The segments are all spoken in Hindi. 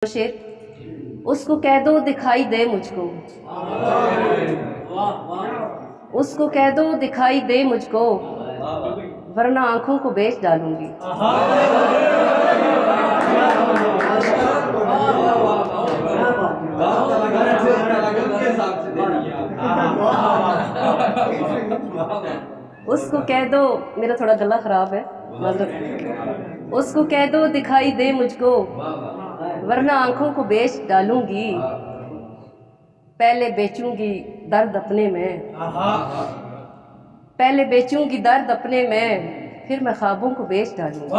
शेर उसको कह दो दिखाई दे मुझको, उसको कह दो दिखाई दे मुझको, वरना आंखों को बेच डालूंगी। उसको कह दो, मेरा थोड़ा गला खराब है, उसको कह दो दिखाई दे मुझको, वरना आंखों को बेच डालूंगी। पहले बेचूंगी दर्द अपने में, पहले बेचूंगी दर्द अपने में, फिर मैं ख्वाबों को बेच डालूंगी।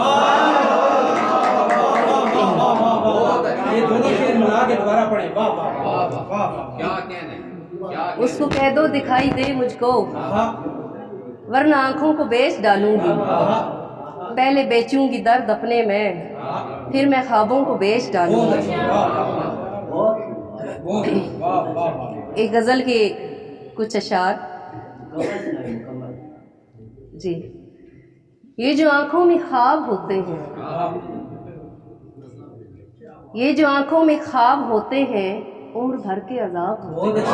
ये दोनों शेर मिला के दोबारा पढ़े। क्या कहने, उसको कह दो दिखाई दे मुझको, वरना आंखों को बेच डालूंगी। पहले बेचूंगी दर्द अपने में, फिर मैं ख्वाबों को बेच डालूंगी। एक गजल के कुछ अशार जी। ये जो आंखों में ख्वाब होते हैं, ये जो आंखों में ख्वाब होते हैं, उम्र भर के अजाब होते हैं।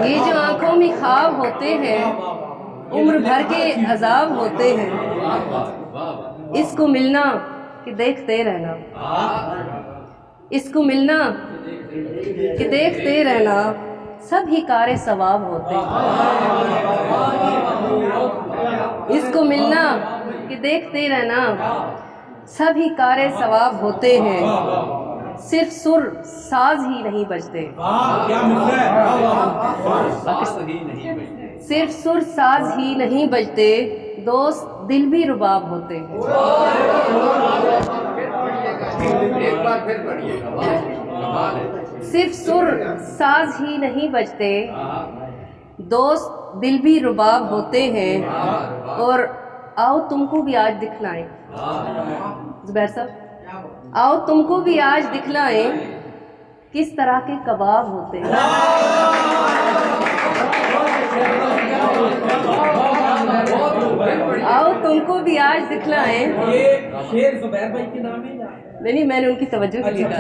ये जो आंखों में ख्वाब होते हैं, उम्र भर के अजाब होते हैं। इसको मिलना कि देखते रहना, इसको मिलना कि देखते रहना, सब ही कारे सवाब होते हैं। इसको मिलना कि देखते रहना, सब ही कारे सवाब होते हैं। सिर्फ सुर साज ही नहीं बजते, सिर्फ सुर साज ही नहीं बजते, दोस्त दिल भी रुबाब होते हैं। एक बार फिर पढ़िएगा। सिर्फ सुर साज ही नहीं बजते, दोस्त दिल भी रुबाब होते हैं। और आओ तुमको भी आज दिखलाएं, जुबैर साहब, आओ तुमको भी आज दिखलाएं, किस तरह के कबाब होते हैं। आओ तुमको भी आज दिखलाएं। ये शेर जुबैर भाई के नाम है या? नहीं, मैंने उनकी तवज्जो के लिए कहा।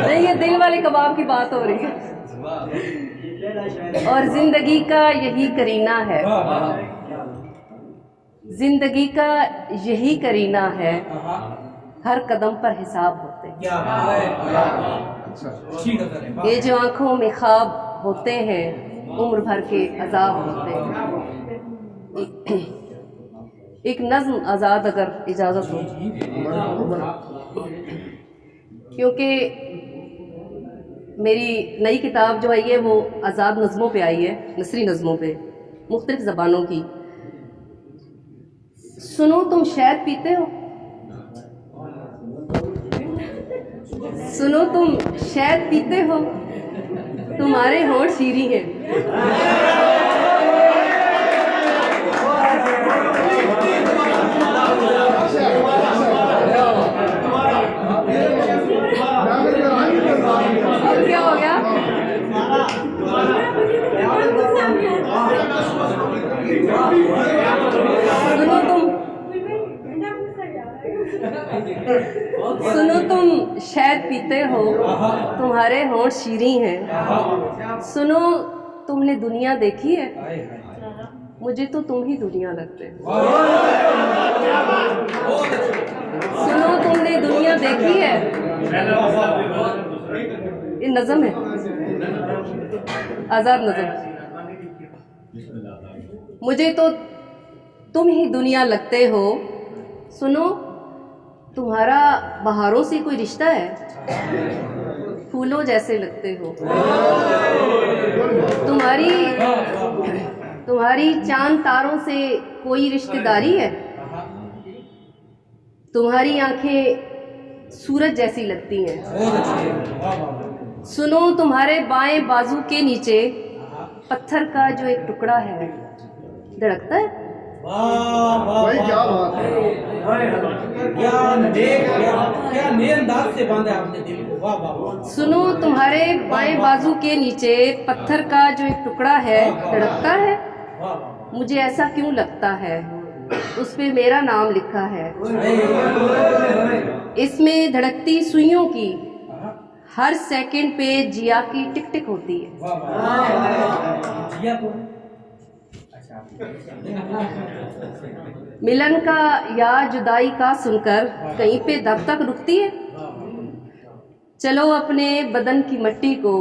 नहीं, ये दिल वाले कबाब की बात हो रही है। और जिंदगी का यही करीना है, जिंदगी का यही करीना है, हर कदम पर हिसाब होते हैं। ये जो आंखों में ख्वाब होते हैं, उम्र भर के अजाब होते हैं। एक नज्म आज़ाद अगर इजाज़त हो, क्योंकि मेरी नई किताब जो आई है वो आज़ाद नज़मों पे आई है, नसरी नज़मों पे, मुख्तलिफ ज़बानों की। सुनो तुम शहद पीते हो, सुनो तुम शहद पीते हो, तुम्हारे होंठ शीरी हैं। क्या हो गया? सुनो तुम शहद पीते हो, तुम्हारे होंठ शीरी हैं। सुनो तुमने दुनिया देखी है, मुझे तो तुम ही दुनिया लगते हो। सुनो तुमने दुनिया देखी है, ये नज़म है, आज़ाद नज़म। मुझे तो तुम ही दुनिया लगते हो। सुनो तुम्हारा बहारों से कोई रिश्ता है, फूलों जैसे लगते हो। तुम्हारी चांद तारों से कोई रिश्तेदारी है, तुम्हारी आंखें सूरज जैसी लगती हैं। सुनो तुम्हारे बाएं बाजू के नीचे पत्थर का जो एक टुकड़ा है, धड़कता है। भाई क्या बात है, क्या नए अंदाज से बांधा आपने दिल को। वाह वाह। सुनो तुम्हारे बाएं बाजू के नीचे पत्थर का जो एक टुकड़ा है, धड़कता है। मुझे ऐसा क्यों लगता है, उस पे मेरा नाम लिखा है। इसमें धड़कती सुइयों की हर सेकंड पे जिया की टिक टिक होती है। वाह वाह जिया तो अच्छा मिलन का या जुदाई का सुनकर कहीं पे दब तक रुकती है। चलो अपने बदन की मट्टी को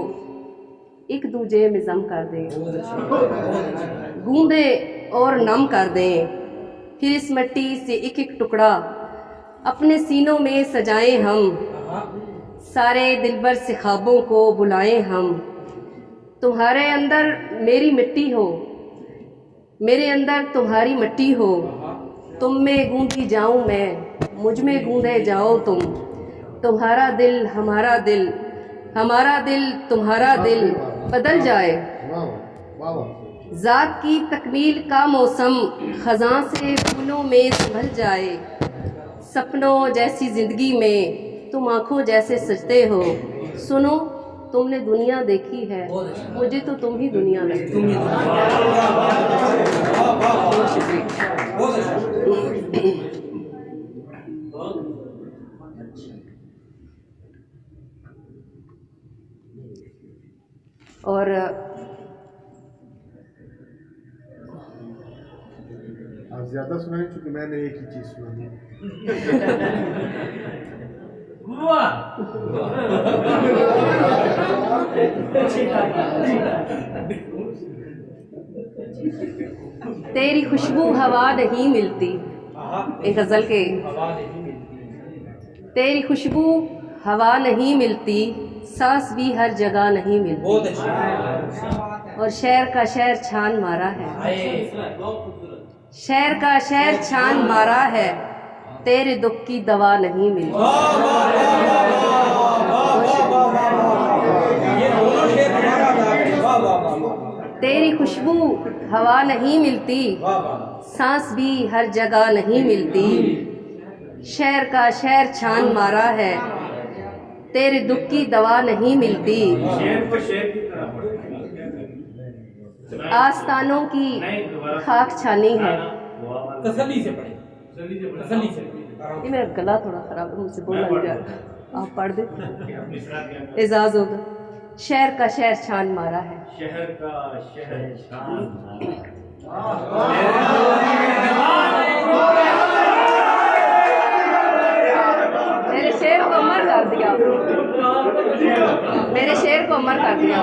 एक दूजे में जम कर दें, गूंदे और नम कर दें, फिर इस मिट्टी से एक एक टुकड़ा अपने सीनों में सजाएं हम, सारे दिलबर से ख्वाबों को बुलाएं हम। तुम्हारे अंदर मेरी मिट्टी हो, मेरे अंदर तुम्हारी मिट्टी हो, तुम में गूंदी जाऊं मैं, मुझ में गूंदे जाओ तुम। तुम्हारा दिल हमारा दिल, हमारा दिल तुम्हारा दिल बदल जाए। ज़ात की तकमील का मौसम खज़ां से फूलों में संभल जाए। सपनों जैसी ज़िंदगी में तुम आँखों जैसे सजते हो। सुनो तुमने दुनिया देखी है, मुझे तो तुम ही दुनिया लगती हो। बहुत शुक्रिया। और आप ज्यादा सुनाएं क्योंकि मैंने एक ही चीज सुनी। तेरी खुशबू हवा नहीं मिलती, एक गजल के। तेरी खुशबू हवा नहीं मिलती, सांस भी हर जगह नहीं मिलती। बहुत अच्छा और शहर का शहर छान मारा है, शहर का शहर छान मारा है, तेरे दुख की दवा नहीं मिलती। तेरी खुशबू हवा नहीं मिलती, सांस भी हर जगह नहीं मिलती। शहर का शहर छान मारा है, तेरे दुख की दवा नहीं मिलती। आस्तानों की खाक छानी है। तसल्ली से पढ़े, तसल्ली से। ये मेरा गला थोड़ा खराब है, मुझसे बोला नहीं जा रहा, आप पढ़ दे। एजाज होगा। शहर का शहर छान मारा है, शहर का शहर छान मेरे शेर को अमर कर दिया, मेरे शेर को अमर कर दिया,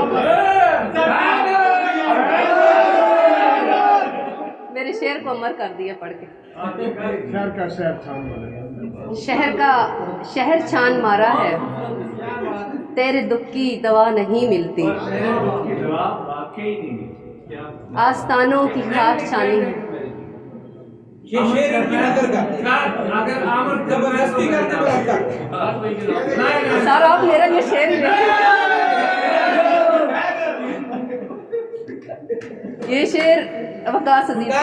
मेरे शेर को अमर कर दिया पढ़ के। शहर का शहर छान मारा, शहर का शहर छान मारा है, तेरे दुख की दवा नहीं मिलती। आस्तानों की खाक छानी है। ये शेर इनकी नजर करते, अगर आमद जबरदस्ती करते सर आप मेरा ये शेर ही ये शेर वकास अजीज के